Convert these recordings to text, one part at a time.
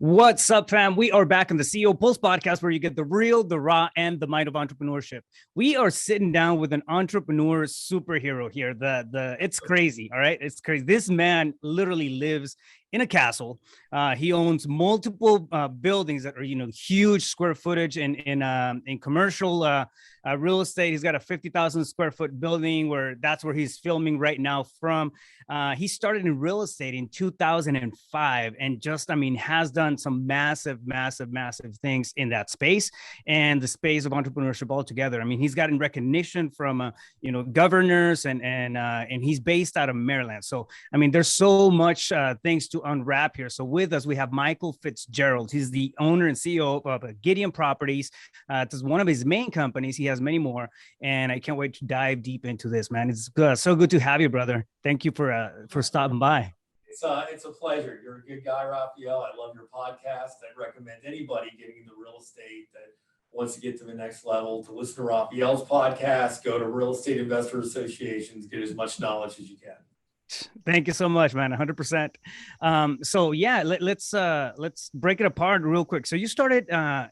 What's up, fam? We are back on the CEO Pulse podcast where you get the real, the raw, and the might of entrepreneurship. We are sitting down with an entrepreneur superhero here. It's crazy, all right? It's crazy. This man literally lives in a castle. He owns multiple buildings that are, huge square footage in commercial real estate. He's got a 50,000 square foot building that's where he's filming right now from. He started in real estate in 2005 and has done some massive things in that space and the space of entrepreneurship altogether. I mean, he's gotten recognition from, governors and he's based out of Maryland. So, I mean, there's so much things to unwrap here. So with us, we have MIKE FITZGERALD. He's the owner and CEO of Gideon Properties. It's one of his main companies. He has many more, and I can't wait to dive deep into this, man. It's good. So good to have you, brother. Thank you for stopping by. It's a pleasure. You're a good guy, Rafael. I love your podcast. I'd recommend anybody getting into real estate that wants to get to the next level to listen to Rafael's podcast. Go to Real Estate Investor Associations, get as much knowledge as you can. Thank you so much, man. 100%. So yeah, let's break it apart real quick. So you started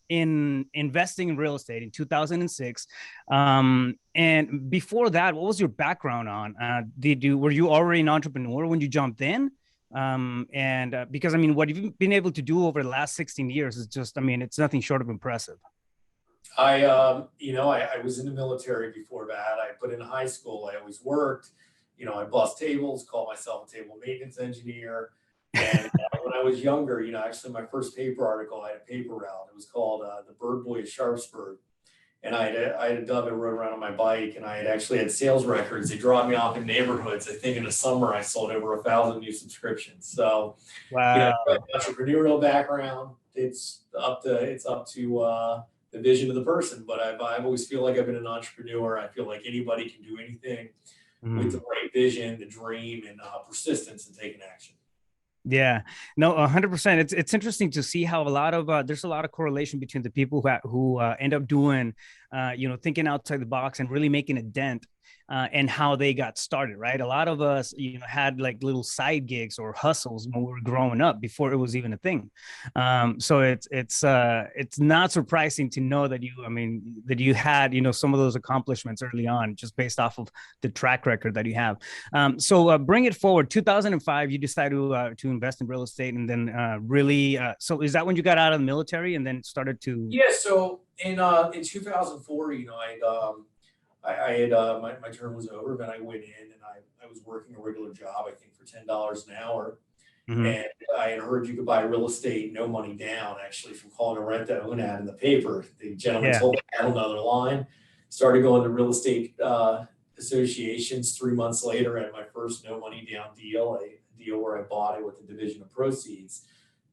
in investing in real estate in 2006. And before that, what was your background on? Were you already an entrepreneur when you jumped in? Because what you've been able to do over the last 16 years is just, it's nothing short of impressive. I was in the military before that. I put in high school. I always worked. I bust tables, called myself a table maintenance engineer. And when I was younger, actually my first paper article, I had a paper route. It was called The Bird Boy of Sharpsburg. And I had a dove and rode around on my bike, and I had actually had sales records. They dropped me off in neighborhoods. I think in the summer I sold over 1,000 new subscriptions. So, wow. Entrepreneurial background. It's up to the vision of the person. But I've always feel like I've been an entrepreneur. I feel like anybody can do anything with the right vision, the dream, and persistence and taking action. Yeah, no, 100%. It's interesting to see how there's a lot of correlation between the people who end up doing, thinking outside the box and really making a dent. And how they got started, right? A lot of us, had like little side gigs or hustles when we were growing up before it was even a thing. So it's not surprising to know that you had, some of those accomplishments early on, just based off of the track record that you have. So bring it forward. 2005, you decided to invest in real estate, and then so is that when you got out of the military and then started to? Yeah. So in 2004, I had my term was over, but I went in and I was working a regular job, I think for $10 an hour. Mm-hmm. And I had heard you could buy real estate, no money down, actually, from calling a rent to own ad in the paper. The gentleman told me I had another line. Started going to real estate associations. 3 months later, I had my first no money down deal, a deal where I bought it with the division of proceeds,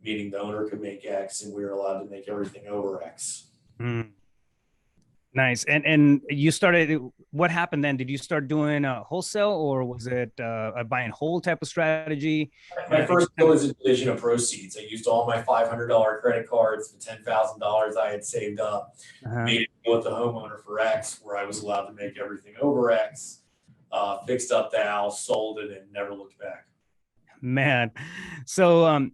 meaning the owner could make X and we were allowed to make everything over X. Mm. Nice. And you started, what happened then? Did you start doing wholesale, or was it a buy and hold type of strategy? My first deal was a division of proceeds. I used all my $500 credit cards, the $10,000 I had saved up, made a deal with the homeowner for X, where I was allowed to make everything over X, fixed up the house, sold it, and never looked back. Man. So,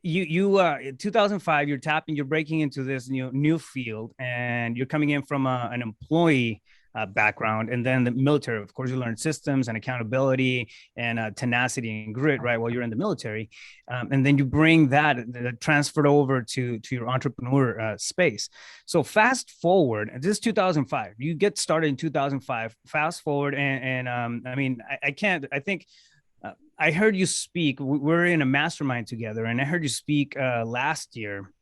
you in 2005, you're breaking into this new field, and you're coming in from an employee background, and then the military. Of course, you learn systems and accountability and tenacity and grit, right? While you're in the military, and then you bring that transferred over to your entrepreneur space. So fast forward, this is 2005. You get started in 2005. Fast forward, and I think. I heard you speak. We're in a mastermind together, and I heard you speak last year.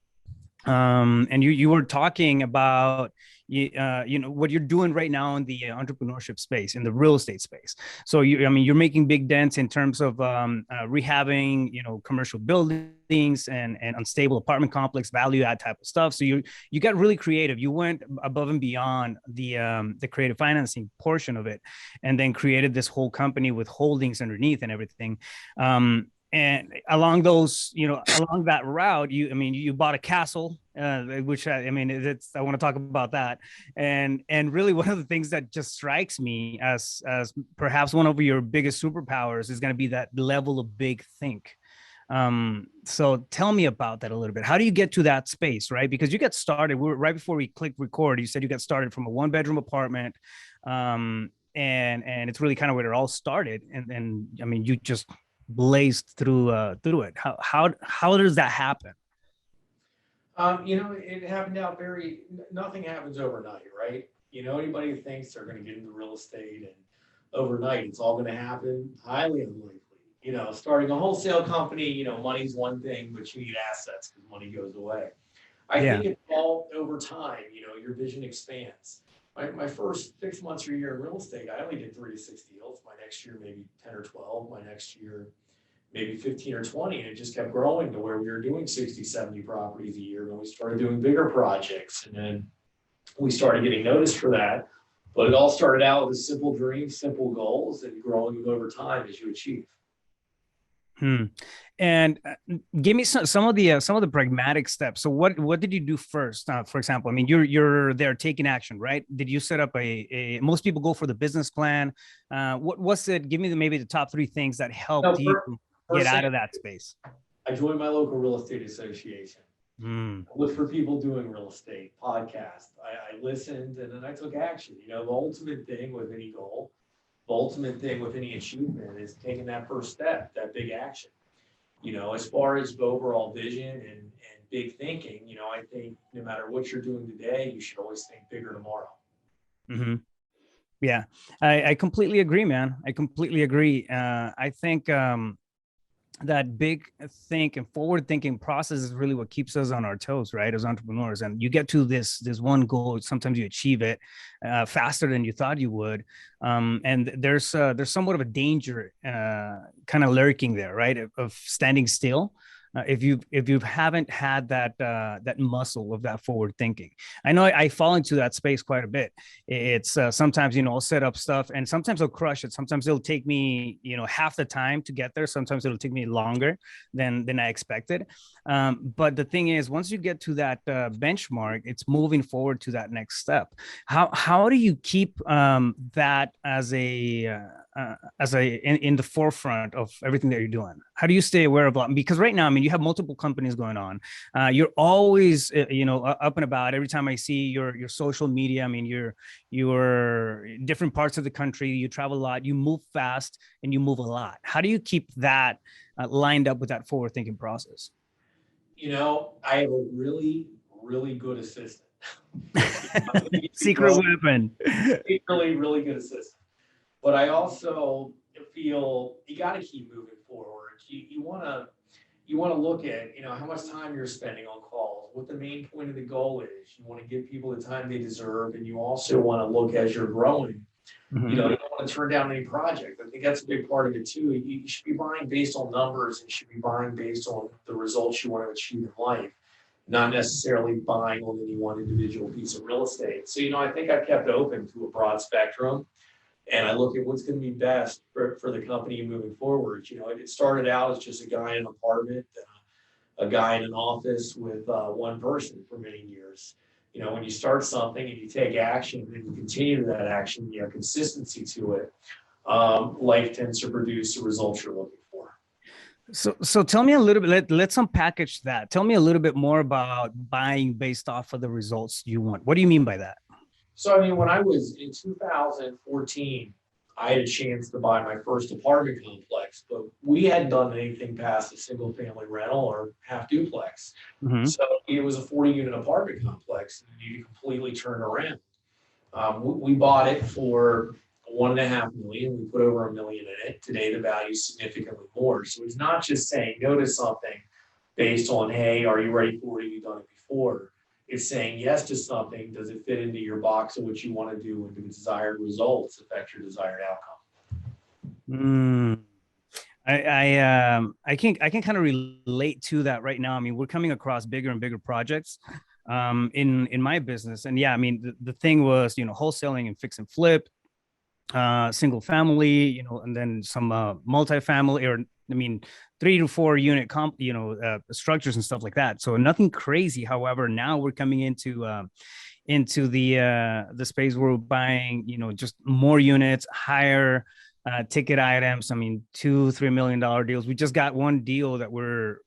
And you were talking about what you're doing right now in the entrepreneurship space, in the real estate space. So you're making big dents in terms of rehabbing, commercial buildings and unstable apartment complex, value add type of stuff. So you got really creative. You went above and beyond the creative financing portion of it, and then created this whole company with holdings underneath and everything. And along that route, you bought a castle, which I want to talk about that. And really one of the things that just strikes me as perhaps one of your biggest superpowers is going to be that level of big think. So tell me about that a little bit. How do you get to that space, right? Because you get started, right before we clicked record, you said you got started from a 1-bedroom apartment. And it's really kind of where it all started. And I mean, you just blazed through it. How does that happen? It happened out nothing happens overnight, right? Anybody who thinks they're going to get into real estate and overnight, it's all going to happen, highly unlikely. Starting a wholesale company, money's one thing, but you need assets because money goes away. I think it's all over time, your vision expands. My first 6 months or a year in real estate, I only did 3 to 6 deals. My next year, maybe 10 or 12. My next year, maybe 15 or 20. And it just kept growing to where we were doing 60, 70 properties a year. And we started doing bigger projects. And then we started getting noticed for that. But it all started out with simple dreams, simple goals, and growing them over time as you achieve. And give me some of the pragmatic steps. So what did you do first? For example, I mean, you're there taking action, right? Did you set up most people go for the business plan? What's it? Give me maybe the top 3 things that helped you get out of that space. I joined my local real estate association. I looked for people doing real estate, podcast. I listened and then I took action. The ultimate thing with any goal, the ultimate thing with any achievement is taking that first step, that big action. As far as the overall vision and big thinking, I think no matter what you're doing today, you should always think bigger tomorrow. Mm-hmm. Yeah, I completely agree, man. I completely agree. I think that big think and forward thinking process is really what keeps us on our toes, right? As entrepreneurs, and you get to this one goal, sometimes you achieve it faster than you thought you would. And there's somewhat of a danger kind of lurking there, right? Of standing still. If you haven't had that muscle of that forward thinking. I know I fall into that space quite a bit. It's sometimes, I'll set up stuff and sometimes I'll crush it. Sometimes it'll take me, half the time to get there. Sometimes it'll take me longer than I expected. But the thing is, once you get to that benchmark, it's moving forward to that next step. How do you keep that as in the forefront of everything that you're doing? How do you stay aware of, because right now, I mean, you have multiple companies going on. You're always, up and about. Every time I see your social media, I mean, you're different parts of the country. You travel a lot. You move fast and you move a lot. How do you keep that lined up with that forward thinking process? I have a really, really good assistant. Secret weapon. Really, really good assistant. But I also feel you got to keep moving forward. You want to look at how much time you're spending on calls, what the main point of the goal is. You want to give people the time they deserve, and you also want to look as you're growing. Mm-hmm. You don't want to turn down any project. I think that's a big part of it too. You should be buying based on numbers, and you should be buying based on the results you want to achieve in life, not necessarily buying on any one individual piece of real estate. So I think I've kept open to a broad spectrum. And I look at what's going to be best for the company moving forward. It started out as just a guy in an apartment, a guy in an office with one person for many years. When you start something and you take action and you continue that action, you have consistency to it, life tends to produce the results you're looking for. So tell me a little bit, let's unpackage that. Tell me a little bit more about buying based off of the results you want. What do you mean by that? So, I mean, when I was in 2014, I had a chance to buy my first apartment complex, but we hadn't done anything past a single family rental or half duplex. Mm-hmm. So it was a 40-unit apartment complex, and you completely turn around. We bought it for $1.5 million. We put over $1 million in it. Today, the value is significantly more. So it's not just saying no to something based on, hey, are you ready for it? Have you done it before? It's saying yes to something. Does it fit into your box of what you want to do, and do the desired results affect your desired outcome? I can kind of relate to that right now. I mean, we're coming across bigger and bigger projects in my business, and yeah, I mean, the thing was, wholesaling and fix and flip, single family, and then some multifamily, or I mean, 3 to 4 unit structures and stuff like that. So nothing crazy. However, now we're coming into the space where we're buying, just more units, higher ticket items. I mean, $2-3 million deals. We just got one deal that we're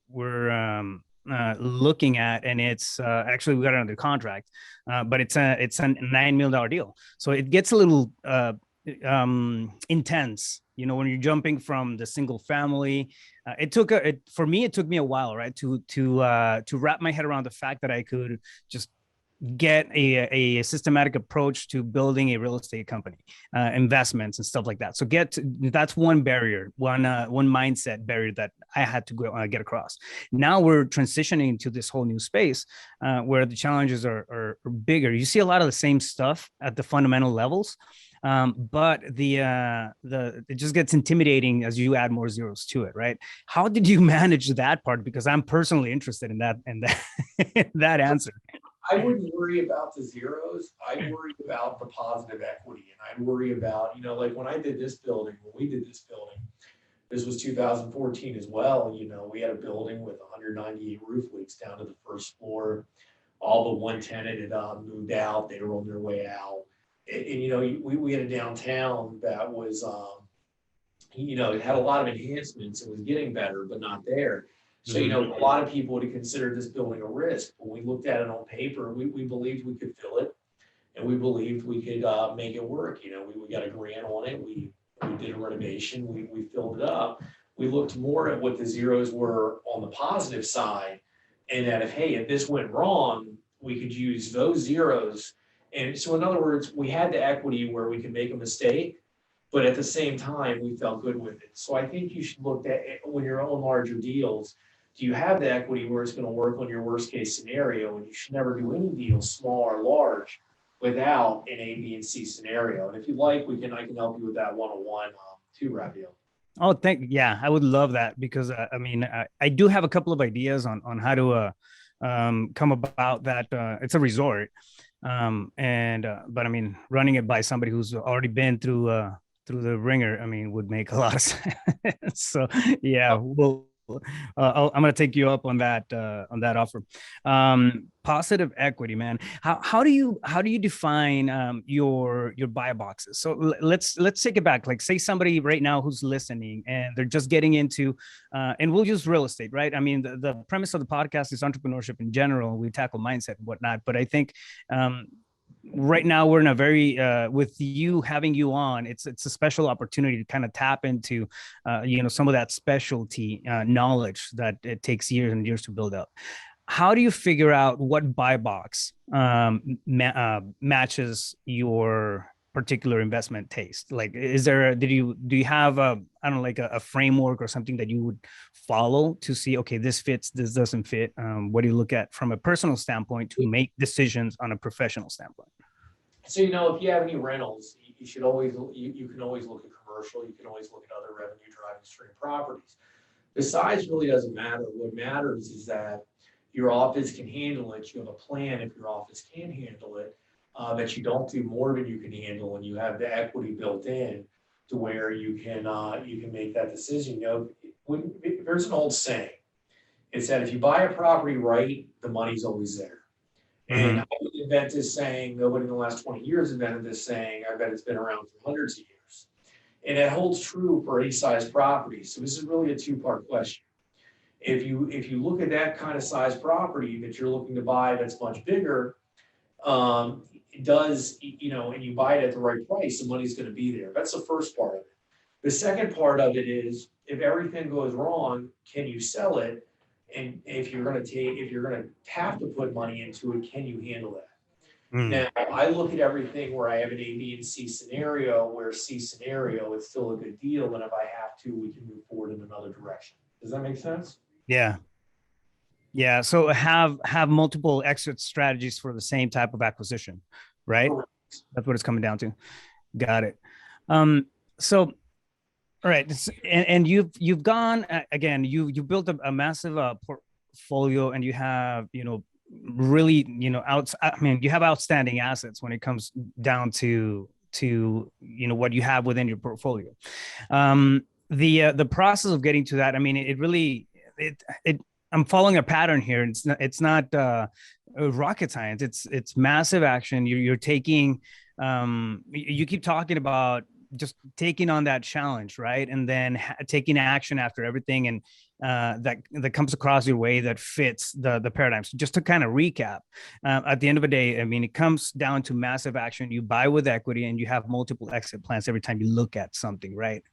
looking at, and it's actually we got it under contract, but it's a $9 million deal. So it gets a little intense, you know, when you're jumping from the single family. For me, it took me a while, right, to wrap my head around the fact that I could just get a systematic approach to building a real estate company, investments and stuff like that. So that's one barrier, one mindset barrier that I had to get across. Now we're transitioning to this whole new space where the challenges are bigger. You see a lot of the same stuff at the fundamental levels, but it just gets intimidating as you add more zeros to it, right? How did you manage that part? Because I'm personally interested in that that answer. I wouldn't worry about the zeros. I worry about the positive equity. And I worry about, you know, like when we did this building, this was 2014 as well. You know, we had a building with 198 roof leaks down to the first floor. All but one tenant had moved out. They were on their way out. And you know, we had a downtown that was, you know, it had a lot of enhancements. It was getting better, but not there. So, you know, a lot of people would have considered this building a risk. When we looked at it on paper, we believed we could fill it, and we believed we could make it work. You know, we got a grant on it. We did a renovation. We filled it up. We looked more at what the zeros were on the positive side, and that if this went wrong, we could use those zeros. And so, in other words, we had the equity where we could make a mistake, but at the same time, we felt good with it. So I think you should look at when you're on larger deals. Do you have the equity where it's going to work on your worst case scenario? And you should never do any deals, small or large, without an A, B, and C scenario. And if you like, I can help you with that one-on-one too, Rafael. Oh, yeah, I would love that, because I mean, I do have a couple of ideas on how to come about that. It's a resort, but I mean, running it by somebody who's already been through the ringer, I mean, would make a lot of sense. So yeah, I'm going to take you up on that offer. Positive equity, man. How do you define your buy boxes? So let's take it back. Like, say somebody right now who's listening and they're just getting into, and we'll use real estate, right? I mean, the premise of the podcast is entrepreneurship in general. We tackle mindset and whatnot, but I think right now we're in a very with you having you on, it's a special opportunity to kind of tap into you know, some of that specialty knowledge that it takes years and years to build up. How do you figure out what buy box matches your particular investment taste? Like, do you have I don't know, like a framework or something that you would follow to see, okay, this fits, this doesn't fit? What do you look at from a personal standpoint to make decisions on a professional standpoint? So, you know, if you have any rentals, you should always, you can always look at commercial. You can always look at other revenue driving stream properties. The size really doesn't matter. What matters is that your office can handle it. You have a plan if your office can handle it, that you don't do more than you can handle, and you have the equity built in to where you can make that decision. You know, there's an old saying. It's that if you buy a property right, the money's always there. And I would invent this saying. Nobody in the last 20 years invented this saying. I bet it's been around for hundreds of years. And it holds true for any size property. So this is really a two-part question. If you look at that kind of size property that you're looking to buy that's much bigger, it does, you know, and you buy it at the right price, the money's going to be there. That's the first part of it. The second part of it is, if everything goes wrong, can you sell it? And if you're going to have to put money into it, can you handle that? Now, I look at everything where I have an A, B, and C scenario, where C scenario is still a good deal. And if I have to, we can move forward in another direction. Does that make sense? Yeah. Yeah. So have multiple exit strategies for the same type of acquisition, right? Correct. That's what it's coming down to. Got it. So, all right. And you've gone again, you built a massive portfolio, and you have, you know, really, you know, you have outstanding assets when it comes down to, you know, what you have within your portfolio. The process of getting to that, I mean, it really, I'm following a pattern here. It's not rocket science. It's massive action. You're taking, you keep talking about just taking on that challenge, right? And then taking action after everything, and that comes across your way that fits the paradigm. So just to kind of recap, at the end of the day, I mean, it comes down to massive action. You buy with equity, and you have multiple exit plans every time you look at something, right?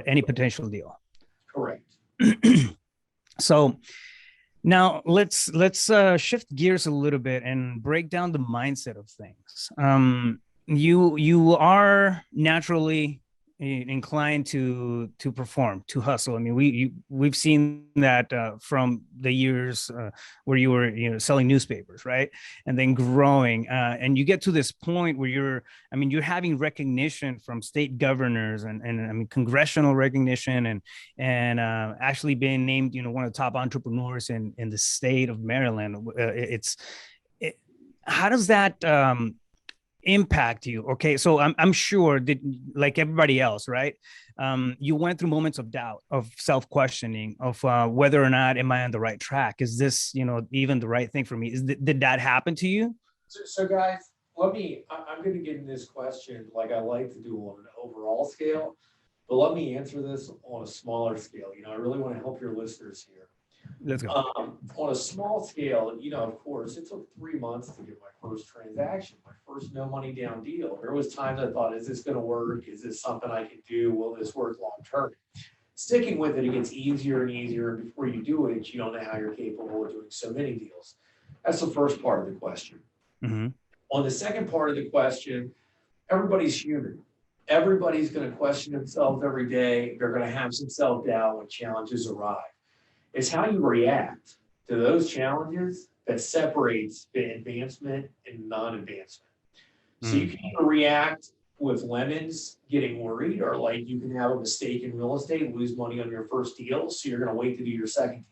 Any potential deal. Correct. So now let's shift gears a little bit and break down the mindset of things. You are naturally inclined to perform, to hustle. I mean, we've seen that from the years where you were, selling newspapers, right? And then growing, and you get to this point where you're having recognition from state governors, and I mean, congressional recognition, and actually being named, one of the top entrepreneurs in the state of Maryland. How does that impact you? Okay, so I'm sure that, like everybody else, right? You went through moments of doubt, of self-questioning, of whether or not am I on the right track? Is this, even the right thing for me? Did that happen to you? So guys, I'm going to get in this question like I like to do on an overall scale, but let me answer this on a smaller scale. I really want to help your listeners here. Let's go. On a small scale, of course, it took 3 months to get my first transaction, my first no money down deal. There was times I thought, is this going to work? Is this something I can do? Will this work long term? Sticking with it, it gets easier and easier. Before you do it, you don't know how you're capable of doing so many deals. That's the first part of the question. Mm-hmm. On the second part of the question, everybody's human. Everybody's going to question themselves every day. They're going to have some self-doubt when challenges arrive. It's how you react to those challenges that separates the advancement and non-advancement. So you can either react with lemons, getting worried, or like you can have a mistake in real estate, lose money on your first deal, so you're going to wait to do your second deal.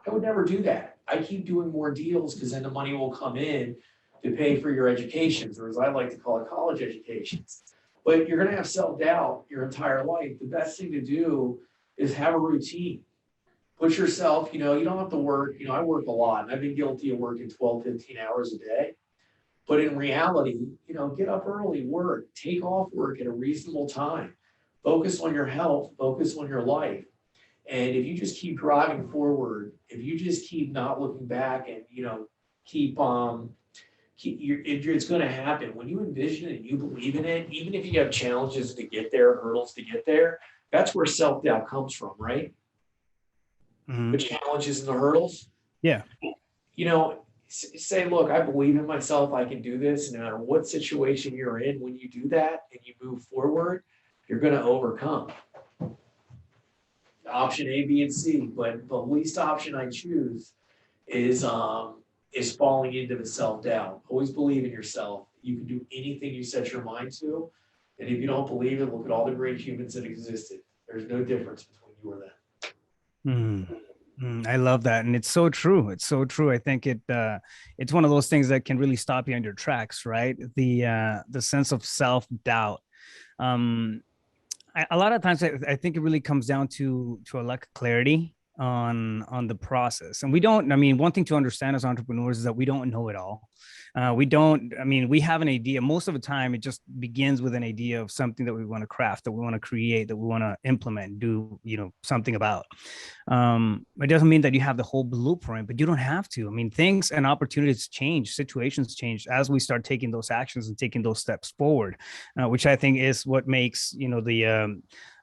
I would never do that. I keep doing more deals because then the money will come in to pay for your educations, or as I like to call it, college educations. But you're going to have self-doubt your entire life. The best thing to do is have a routine. Put yourself, you don't have to work. I work a lot, and I've been guilty of working 12, 15 hours a day. But in reality, get up early, work, take off work at a reasonable time, focus on your health, focus on your life. And if you just keep driving forward, if you just keep not looking back, and, it's going to happen. When you envision it and you believe in it, even if you have challenges to get there, hurdles to get there, that's where self-doubt comes from, right? Mm-hmm. The challenges and the hurdles. Yeah. Say, look, I believe in myself. I can do this. No matter what situation you're in, when you do that and you move forward, you're going to overcome. Option A, B, and C. But the least option I choose is falling into the self-doubt. Always believe in yourself. You can do anything you set your mind to. And if you don't believe it, look at all the great humans that existed. There's no difference between you or them. I love that, and it's so true. It's so true. I think it's one of those things that can really stop you on your tracks, right? The sense of self-doubt. A lot of times, I think it really comes down to a lack of clarity on the process. And we don't. I mean, one thing to understand as entrepreneurs is that we don't know it all. We have an idea. Most of the time, it just begins with an idea of something that we want to craft, that we want to create, that we want to implement, do, something about. It doesn't mean that you have the whole blueprint, but you don't have to. I mean, things and opportunities change, situations change as we start taking those actions and taking those steps forward, which I think is what makes,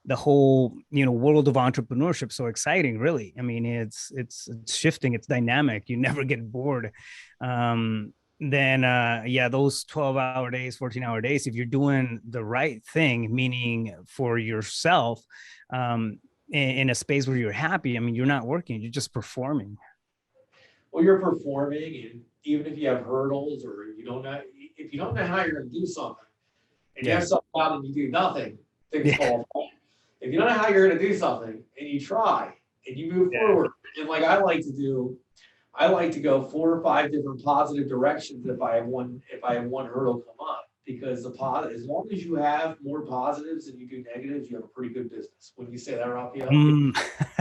the whole, world of entrepreneurship so exciting, really. I mean, it's shifting, it's dynamic. You never get bored. Then those 12-hour days, 14-hour days, if you're doing the right thing, meaning for yourself, in a space where you're happy, I mean, you're not working, you're just performing. Well, you're performing, and even if you have hurdles, or if you don't know how you're going to do something, and you have something out and you do nothing, things fall apart. If you don't know how you're going to do something and you try and you move forward, and like I like to go 4 or 5 different positive directions if I have one hurdle come up, because as long as you have more positives than you do negatives, you have a pretty good business. Wouldn't you say that, Rafael?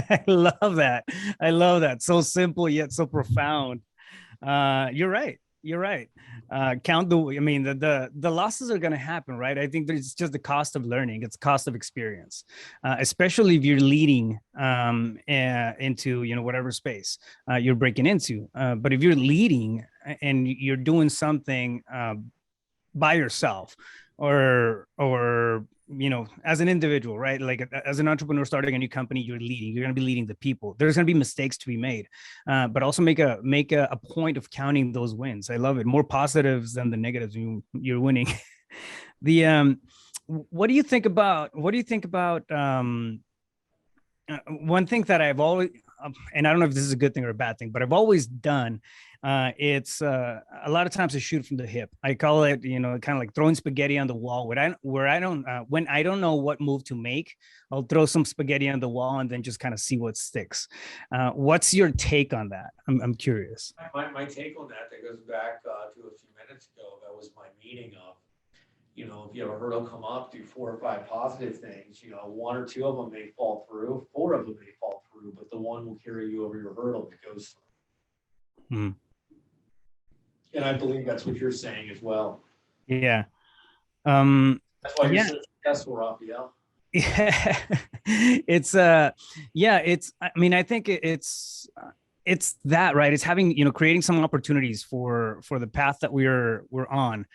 I love that. So simple yet so profound. You're right. You're right. I mean, the losses are going to happen, right? I think that it's just the cost of learning. It's cost of experience, especially if you're leading into, whatever space you're breaking into. But if you're leading and you're doing something by yourself, or as an individual, right? Like as an entrepreneur starting a new company, you're leading, you're going to be leading the people. There's going to be mistakes to be made, but also make a point of counting those wins. I love it. More positives than the negatives. You're winning. The what do you think about one thing that I've always, and I don't know if this is a good thing or a bad thing, but I've always done, it's a lot of times I shoot from the hip. I call it, kind of like throwing spaghetti on the wall. When I don't know what move to make, I'll throw some spaghetti on the wall and then just kind of see what sticks. What's your take on that? I'm curious. My take on that goes back to a few minutes ago. That was my meaning of, if you have a hurdle come up, do 4 or 5 positive things. 1 or 2 of them may fall through, 4 of them may fall through, but the one will carry you over your hurdle that goes through. Mm. And I believe that's what you're saying as well. Yeah. That's why you're so successful, Rafael. Yeah. I mean, I think it's that, right? It's having, creating some opportunities for the path that we're on,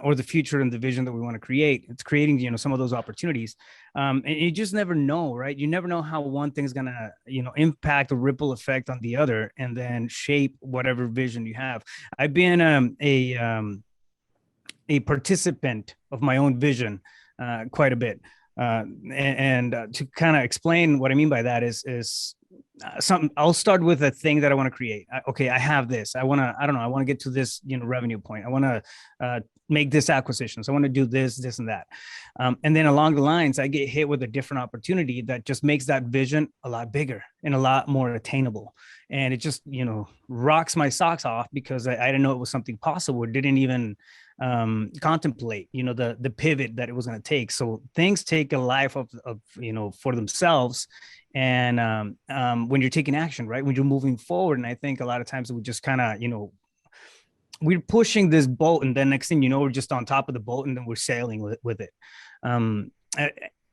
or the future and the vision that we want to create. It's creating, some of those opportunities. And you just never know, right? You never know how one thing's gonna, impact a ripple effect on the other, and then shape whatever vision you have. I've been a participant of my own vision quite a bit. And to kind of explain what I mean by that is something. I'll start with a thing that I want to create. Okay, I have this. I want to get to this, revenue point. I want to make this acquisition. So I want to do this, and that. And then along the lines, I get hit with a different opportunity that just makes that vision a lot bigger and a lot more attainable. And it just, rocks my socks off, because I didn't know it was something possible. It didn't even contemplate, the pivot that it was going to take. So things take a life of for themselves. And when you're taking action, right, when you're moving forward. And I think a lot of times we just kind of, we're pushing this boat, and then next thing you know, we're just on top of the boat, and then we're sailing with it.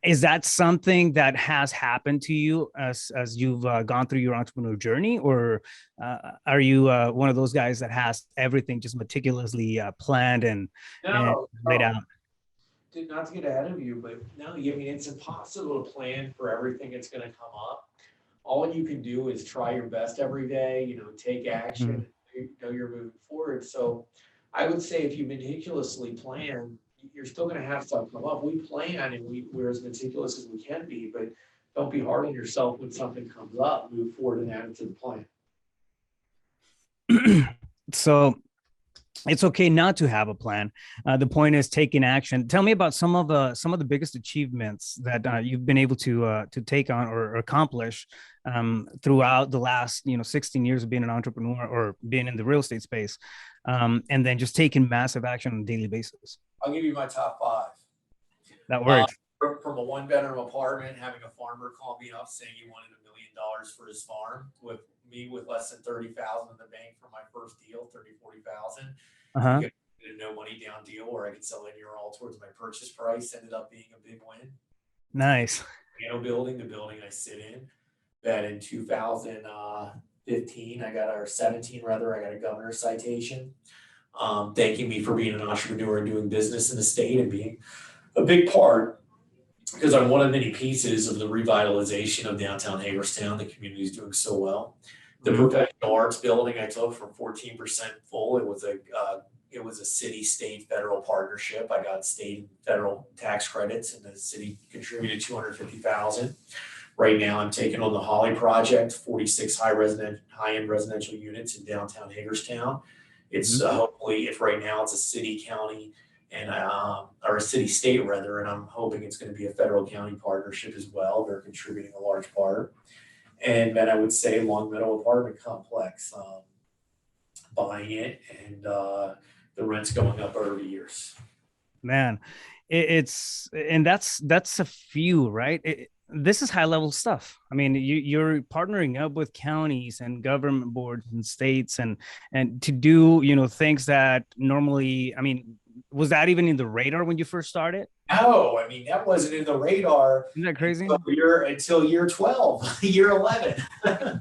Is that something that has happened to you as you've gone through your entrepreneur journey, or are you one of those guys that has everything just meticulously planned and laid out? Not to get ahead of you, but no, I mean, it's impossible to plan for everything that's going to come up. All you can do is try your best every day, take action, you're moving forward. So I would say if you meticulously plan, you're still going to have stuff come up. We plan, and we're as meticulous as we can be, but don't be hard on yourself when something comes up. Move forward and add it to the plan. So it's okay not to have a plan. The point is taking action. Tell me about some of the biggest achievements that you've been able to take on or accomplish throughout the last 16 years of being an entrepreneur or being in the real estate space, and then just taking massive action on a daily basis. I'll give you my top 5. That works. From a 1-bedroom apartment, having a farmer call me up saying he wanted $1 million for his farm, with me with less than 30,000 in the bank for my first deal, 40,000. Get a no money down deal where I could sell any or all towards my purchase price. Ended up being a big win. Nice. The building I sit in, that in 2015, I got a governor's citation, thanking me for being an entrepreneur and doing business in the state, and being a big part, because I'm one of many pieces of the revitalization of downtown Hagerstown. The community is doing so well. The professional arts building I took from 14% full. It was a city, state, federal partnership. I got state and federal tax credits, and the city contributed $250,000. Right now, I'm taking on the Holly project, 46 high-end residential units in downtown Hagerstown. It's hopefully, if right now it's a city, county, and or a city state rather, and I'm hoping it's going to be a federal county partnership as well. They're contributing a large part. And then I would say Long Meadow apartment complex, buying it, and the rent's going up over the years. Man, that's a few, right? this is high level stuff. I mean, you're partnering up with counties and government boards and states and to do, things that normally, I mean, was that even in the radar when you first started? No, I mean, that wasn't in the radar Isn't that crazy? until year 12, year 11. After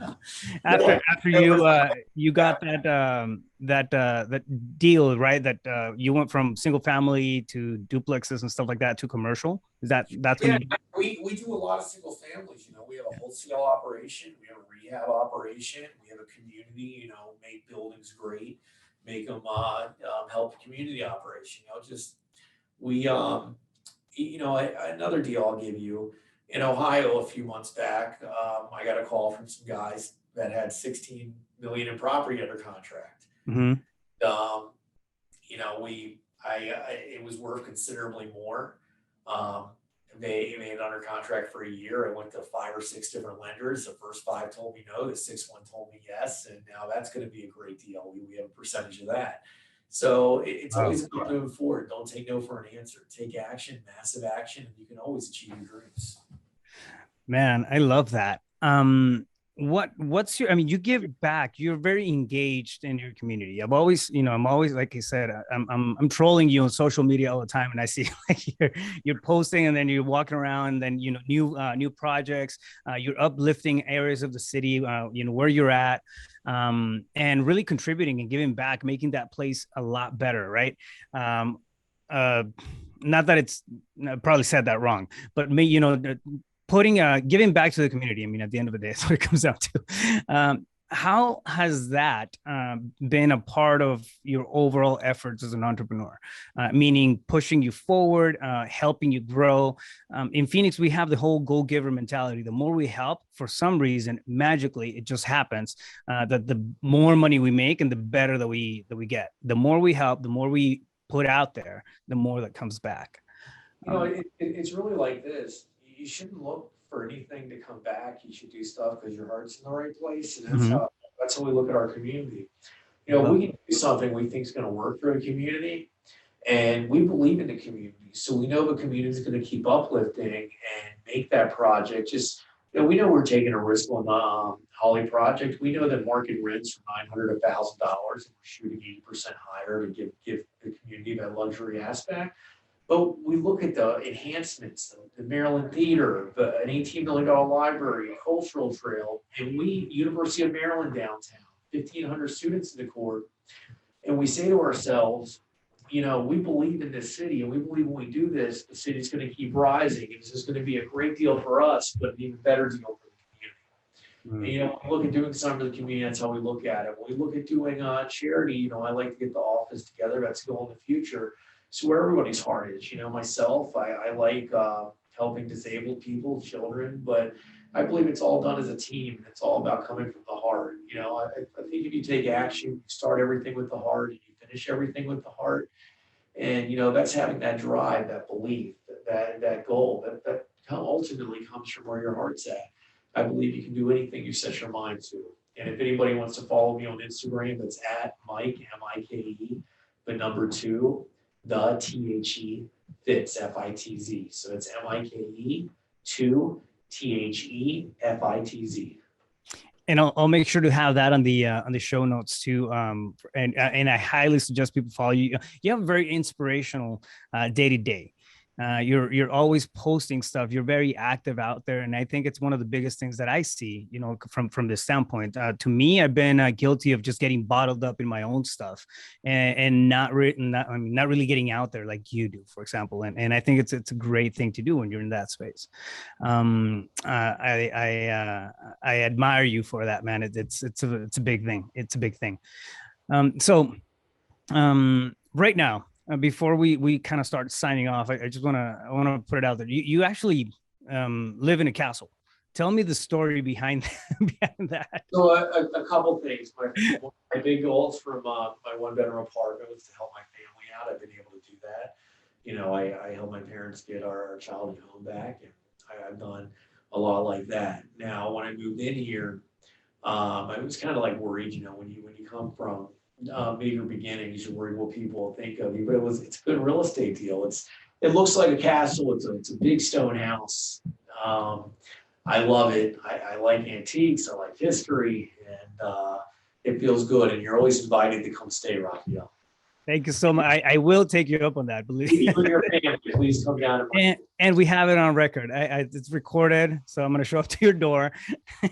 That after was, you got that deal, right? That you went from single family to duplexes and stuff like that to commercial. That's when yeah, you we do a lot of single families. We have a wholesale operation, we have a rehab operation, we have a community. Make buildings great, make them help the community operation. Just we another deal I'll give you. In Ohio, a few months back, I got a call from some guys that had 16 million in property under contract. Mhm. Um, it was worth considerably more. Um, they made it under contract for a year. I went to 5 or 6 different lenders. The first 5 told me no. The 6th one told me yes. And now that's going to be a great deal. We have a percentage of that. So it's Wow. always about moving forward. Don't take no for an answer. Take action, massive action, and you can always achieve your dreams. Man, I love that. What's your, I mean, you give back, you're very engaged in your community. I'm always, like I said, I'm trolling you on social media all the time, and I see like you're posting, and then you're walking around, and then new projects, you're uplifting areas of the city, where you're at, and really contributing and giving back, making that place a lot better, right? um uh Not that it's, I probably said that wrong, but me, putting giving back to the community. I mean, at the end of the day, that's what it comes down to. How has that been a part of your overall efforts as an entrepreneur? Meaning pushing you forward, helping you grow. In Phoenix, we have the whole go-giver mentality. The more we help, for some reason, magically, it just happens that the more money we make and the better that we get. The more we help, the more we put out there, the more that comes back. It's really like this. You shouldn't look for anything to come back. You should do stuff because your heart's in the right place, and Mhm. that's how we look at our community. Love We can do something we think is going to work for the community, and we believe in the community, so we know the community is going to keep uplifting and make that project. Just we know we're taking a risk on the Holly project. We know that market rents are $900 to $1,000, and we're shooting 80% higher to give the community that luxury aspect. But we look at the enhancements, the Maryland Theater, an $18 million library, a cultural trail, and we, University of Maryland downtown, 1,500 students in the court. And we say to ourselves, we believe in this city, and we believe when we do this, the city's going to keep rising. And this is going to be a great deal for us, but an even better deal for the community. Mm. And, we look at doing something for the community, that's how we look at it. When we look at doing charity, I like to get the office together. That's going in the future. So where everybody's heart is, myself, I like helping disabled people, children, but I believe it's all done as a team. It's all about coming from the heart. I think if you take action, you start everything with the heart, and you finish everything with the heart. And, that's having that drive, that belief, that goal, that ultimately comes from where your heart's at. I believe you can do anything you set your mind to. And if anybody wants to follow me on Instagram, that's at Mike, MIKE, the number 2, the THE Fitz, FITZ. So it's MIKE 2 THE FITZ. And I'll make sure to have that on the show notes too. And I highly suggest people follow you. You have a very inspirational day to day. You're always posting stuff. You're very active out there, and I think it's one of the biggest things that I see. From this standpoint. To me, I've been guilty of just getting bottled up in my own stuff, and not really getting out there like you do, for example. And I think it's a great thing to do when you're in that space. I admire you for that, man. It's a big thing. It's a big thing. So right now, before we kind of start signing off, I just want to put it out there. You actually live in a castle. Tell me the story behind that. So a couple things. My big goals from my 1-bedroom apartment was to help my family out. I've been able to do that. I helped my parents get our childhood home back, and I've done a lot like that. Now, when I moved in here, I was kind of like worried. When you come from bigger beginnings, you're worried what people will think of you. But it's a good real estate deal. It looks like a castle. It's a big stone house. I love it. I like antiques. I like history, and it feels good. And you're always invited to come stay, Rafael. Thank you so much. I will take you up on that. Believe You and your family, please come down. and we have it on record. It's recorded, so I'm going to show up to your door.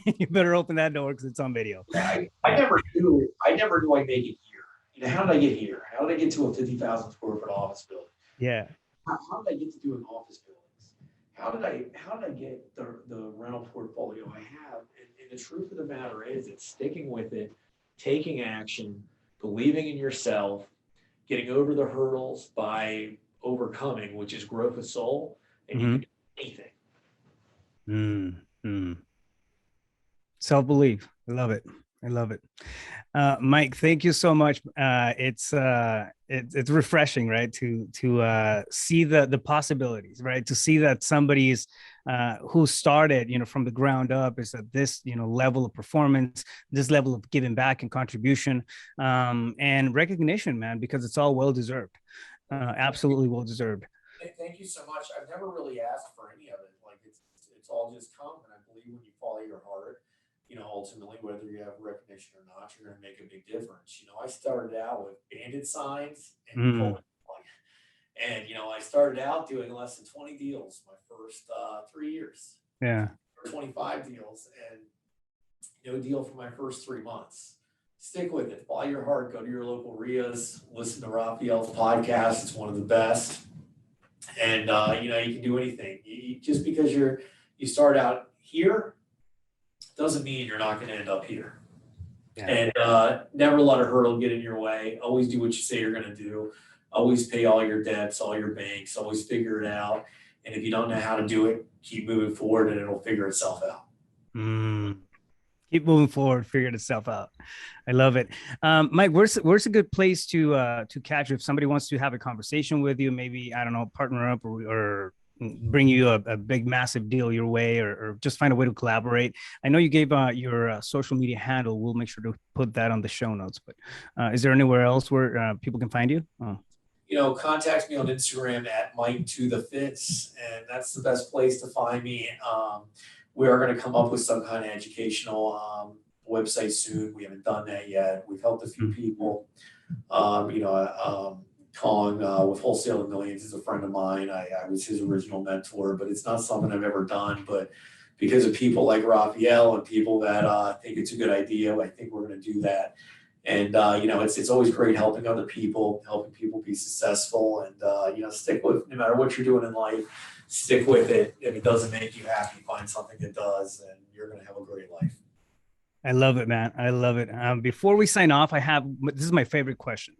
You better open that door because it's on video. I never knew I'd make it here. You know, how did I get here? How did I get to a 50,000 square foot office building? Yeah. How did I get to doing office buildings? How did I get the rental portfolio I have? And the truth of the matter is, it's sticking with it, taking action, believing in yourself, getting over the hurdles by overcoming, which is growth of soul, and you can do anything. Mm-hmm. Self-belief. I love it. I love it. Mike, thank you so much. It's refreshing, right? To see the possibilities, right? To see that somebody's who started, from the ground up is at this, level of performance, this level of giving back and contribution, and recognition, man, because it's all well-deserved. Absolutely well-deserved. Thank you so much. I've never really asked for any of it. Like it's all just come, and I believe when you follow your heart, ultimately, whether you have recognition or not, you're going to make a big difference. I started out with bandit signs and and I started out doing less than 20 deals my first 3 years. Yeah. 25 deals and no deal for my first 3 months. Stick with it. Follow your heart. Go to your local RIAs. Listen to Rafael's podcast. It's one of the best. And you can do anything. Just because you start out here doesn't mean you're not going to end up here. Yeah. And never let a hurdle get in your way. Always do what you say you're going to do. Always pay all your debts, all your banks. Always figure it out. And if you don't know how to do it, keep moving forward and it'll figure itself out. Keep moving forward, figure itself out. I love it. Mike, where's a good place to catch you if somebody wants to have a conversation with you, maybe, I don't know, partner up or bring you a big, massive deal your way, or just find a way to collaborate. I know you gave your social media handle. We'll make sure to put that on the show notes, but is there anywhere else where people can find you? Contact me on Instagram at Mike to the Fitz, and that's the best place to find me. We are going to come up with some kind of educational website soon. We haven't done that yet. We've helped a few people. Calling with Wholesale of Millions is a friend of mine. I was his original mentor, but it's not something I've ever done. But because of people like Rafael and people that think it's a good idea, I think we're going to do that. And it's always great helping other people, helping people be successful, and stick with, no matter what you're doing in life, stick with it. If it doesn't make you happy, find something that does, and you're going to have a great life. I love it, man. I love it. Before we sign off, this is my favorite question.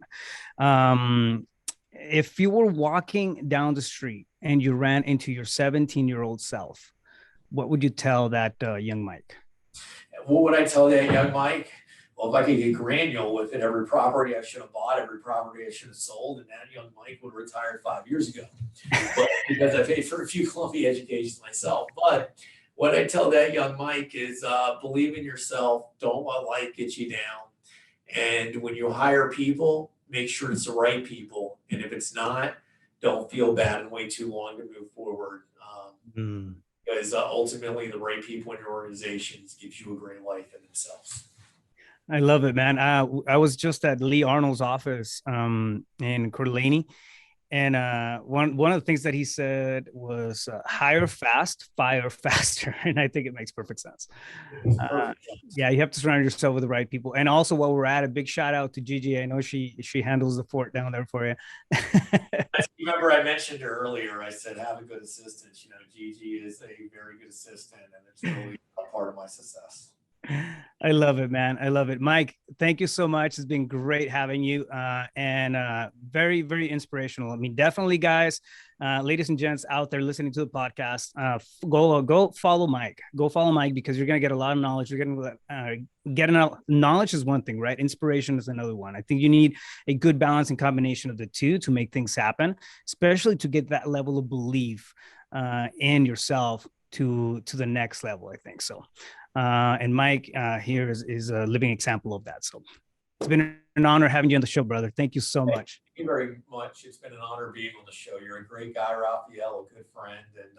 If you were walking down the street and you ran into your 17-year-old self, what would you tell that young Mike? What would I tell that young Mike? Well, if I could get granular with it, every property I should have bought, every property I should have sold, and that young Mike would have retired 5 years ago. But because I paid for a few Columbia educations myself. But what I tell that young Mike is believe in yourself. Don't let life get you down. And when you hire people, make sure it's the right people. And if it's not, don't feel bad and wait too long to move forward. Because ultimately, the right people in your organizations gives you a great life in themselves. I love it, man. I was just at Lee Arnold's office in Coeur d'Alene, and one of the things that he said was hire fast, fire faster, and I think it makes perfect sense. Yeah, you have to surround yourself with the right people. And also, while we're at it, big shout out to Gigi. I know she handles the fort down there for you. Remember, I mentioned her earlier. I said have a good assistant. Gigi is a very good assistant, and it's really a part of my success. I love it, man. I love it. Mike, thank you so much. It's been great having you, and very, very inspirational. I mean, definitely, guys, ladies and gents out there listening to the podcast, go follow Mike. Go follow Mike, because you're going to get a lot of knowledge. You're going to getting knowledge is one thing, right? Inspiration is another one. I think you need a good balance and combination of the two to make things happen, especially to get that level of belief in yourself to the next level, I think so. And Mike here is a living example of that. So it's been an honor having you on the show, brother. Thank you so much. Thank you very much. It's been an honor being on the show. You're a great guy, Rafael, a good friend, and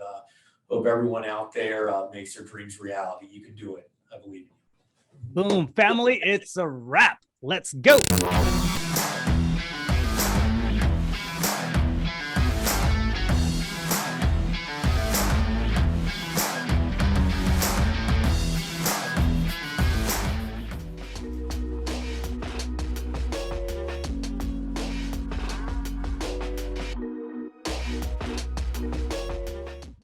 hope everyone out there makes their dreams reality. You can do it. I believe in you. Boom, family, it's a wrap. Let's go.